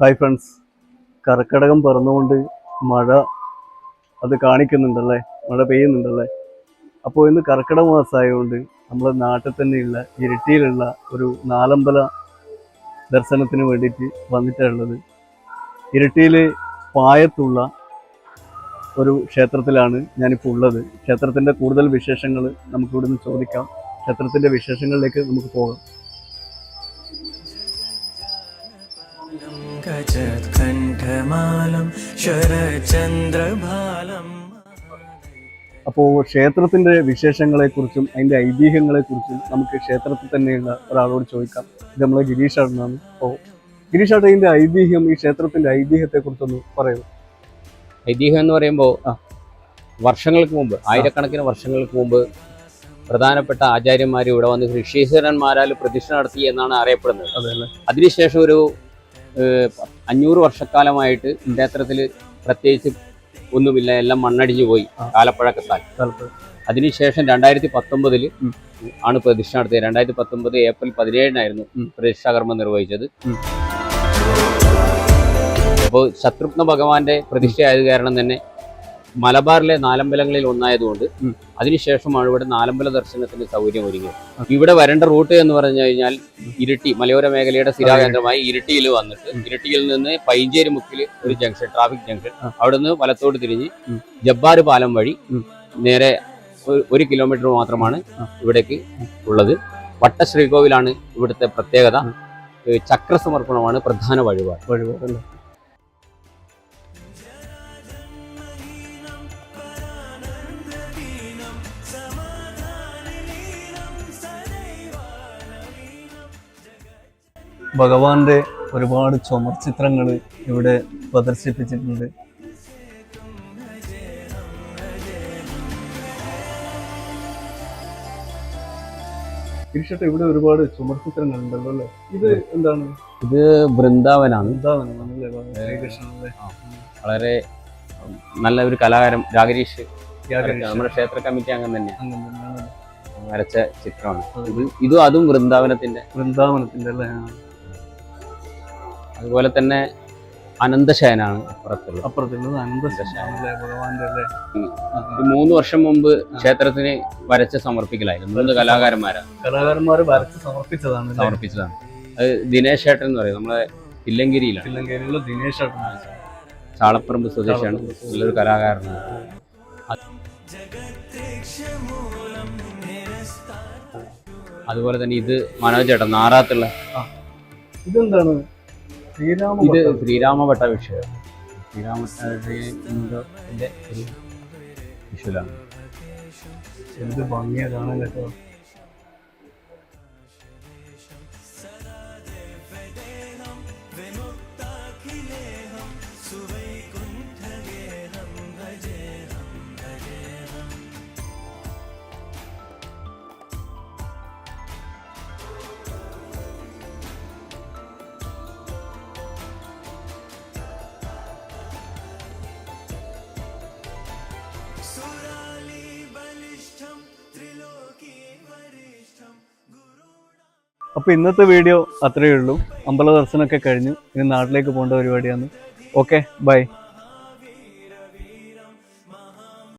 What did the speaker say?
Hi friends, കർക്കിടകം പിറന്നുകൊണ്ട് മഴ അത് കാണിക്കുന്നുണ്ടല്ലേ, മഴ പെയ്യുന്നുണ്ടല്ലേ. അപ്പോൾ ഇന്ന് കർക്കിടക മാസമായതുകൊണ്ട് നമ്മളെ നാട്ടിൽ തന്നെയുള്ള ഇരിട്ടിയിലുള്ള ഒരു നാലമ്പല ദർശനത്തിന് വേണ്ടിയിട്ട് വന്നിട്ടുള്ളത്. ഇരിട്ടിയിൽ പായത്തുള്ള ഒരു ക്ഷേത്രത്തിലാണ് ഞാനിപ്പോൾ ഉള്ളത്. ക്ഷേത്രത്തിൻ്റെ കൂടുതൽ വിശേഷങ്ങൾ നമുക്കിവിടുന്ന് ചോദിക്കാം. ക്ഷേത്രത്തിൻ്റെ വിശേഷങ്ങളിലേക്ക് നമുക്ക് പോകാം. അപ്പോൾ ക്ഷേത്രത്തിൻ്റെ വിശേഷങ്ങളെക്കുറിച്ചും അതിൻ്റെ ഐതിഹ്യങ്ങളെക്കുറിച്ചും നമുക്ക് ക്ഷേത്രത്തിൽ തന്നെയുള്ള ഒരാളോട് ചോദിക്കാം. ഇത് നമ്മളെ ഗിരീഷ് ആണെന്നാണ്. അപ്പോൾ ഗിരീഷ് ആട്ടെ, ഇതിൻ്റെ ഐതിഹ്യം, ഈ ക്ഷേത്രത്തിൻ്റെ ഐതിഹ്യത്തെക്കുറിച്ചൊന്ന് പറയൂ. ഐതിഹ്യം എന്ന് പറയുമ്പോൾ വർഷങ്ങൾക്ക് മുമ്പ്, ആയിരക്കണക്കിന് വർഷങ്ങൾക്ക് മുമ്പ് പ്രധാനപ്പെട്ട ആചാര്യന്മാർ ഇവിടെ വന്ന് ഋഷീശ്വരന്മാരാൽ പ്രതിഷ്ഠ നടത്തി എന്നാണ് അറിയപ്പെടുന്നത്. അതല്ലേ. അതിനുശേഷം ഒരു 500 വർഷക്കാലമായിട്ട് ക്ഷേത്രത്തിൽ പ്രത്യേകിച്ച് ഒന്നുമില്ല, എല്ലാം മണ്ണടിഞ്ഞു പോയി കാലപ്പഴക്കത്താൽ. അതിനുശേഷം 2019 ആണ് പ്രതിഷ്ഠ നടത്തിയത്. 2019 ഏപ്രിൽ 17 പ്രതിഷ്ഠാകർമ്മം നിർവഹിച്ചത്. അപ്പോൾ ശത്രുഘ്ന ഭഗവാന്റെ പ്രതിഷ്ഠയായത് കാരണം തന്നെ മലബാറിലെ നാലമ്പലങ്ങളിൽ ഒന്നായതുകൊണ്ട് അതിനുശേഷമാണ് ഇവിടെ നാലമ്പല ദർശനത്തിന് സൗകര്യം ഒരുങ്ങിയത്. ഇവിടെ വരേണ്ട റൂട്ട് എന്ന് പറഞ്ഞു കഴിഞ്ഞാൽ ഇരിട്ടി മലയോര മേഖലയുടെ സ്ഥിരാകേന്ദ്രമായി ഇരിട്ടിയിൽ വന്നിട്ട് ഇരിട്ടിയിൽ നിന്ന് പൈഞ്ചേരി മുക്കിൽ ഒരു ജംഗ്ഷൻ, ട്രാഫിക് ജംഗ്ഷൻ, അവിടെ നിന്ന് വലത്തോട് തിരിഞ്ഞ് ജബ്ബാർ പാലം വഴി നേരെ 1 കിലോമീറ്റർ മാത്രമാണ് ഇവിടേക്ക് ഉള്ളത്. വട്ടശ്രീകോവിലാണ് ഇവിടുത്തെ പ്രത്യേകത. ചക്രസമർപ്പണമാണ് പ്രധാന വഴിപാട്. ഭഗവാന്റെ ഒരുപാട് ചുമർ ചിത്രങ്ങൾ ഇവിടെ പ്രദർശിപ്പിച്ചിട്ടുണ്ട്. തിരിച്ചിട്ട് ഇവിടെ ഒരുപാട് ചുമർ ചിത്രങ്ങൾ ഉണ്ടല്ലോ അല്ലേ. ഇത് എന്താണ്? ഇത് വൃന്ദാവനാണ്. വളരെ നല്ല ഒരു കലാകാരൻ രാഗരീഷ്, നമ്മുടെ ക്ഷേത്ര കമ്മിറ്റി അംഗം തന്നെയാണ് വരച്ച ചിത്രമാണ്. ഇതും അതും വൃന്ദാവനത്തിന്റെ അല്ലേ. അതുപോലെ തന്നെ അനന്തശയനാണ് അപ്പുറത്തുള്ളത്. അനന്തശയനല്ലേ ഭഗവാന്റെ അല്ലേ. 3 വർഷം മുമ്പ് ക്ഷേത്രത്തിന് വരച്ച് സമർപ്പിക്കലായിരുന്നു. 3 കലാകാരന്മാർ വരച്ച് സമർപ്പിച്ചതാണ്. അത് ദിനേശ് ഏട്ടൻ എന്ന് പറയും, നമ്മളെ തില്ലങ്കേരിയിലുള്ള ദിനേശ് ഏട്ടൻ, ചാളപ്പറമ്പ് സ്വദേശിയാണ്. നല്ലൊരു കലാകാരനാണ്. അതുപോലെ തന്നെ ഇത് മനോജ് ചേട്ടൻ നാറാത്തുള്ള. ഇതെന്താണ്? ഇത് ശ്രീരാമഭട്ട വിഷയം. ശ്രീരാമന്റെ ഒരു വിഷുലാണ്. എന്ത് ഭംഗിയാ കാണാൻ കേട്ടോ. അപ്പോൾ ഇന്നത്തെ വീഡിയോ അത്രയേ ഉള്ളൂ. അമ്പല ദർശനമൊക്കെ കഴിഞ്ഞു. ഇനി നാട്ടിലേക്ക് പോകേണ്ട പരിപാടിയാണ്. Okay, by.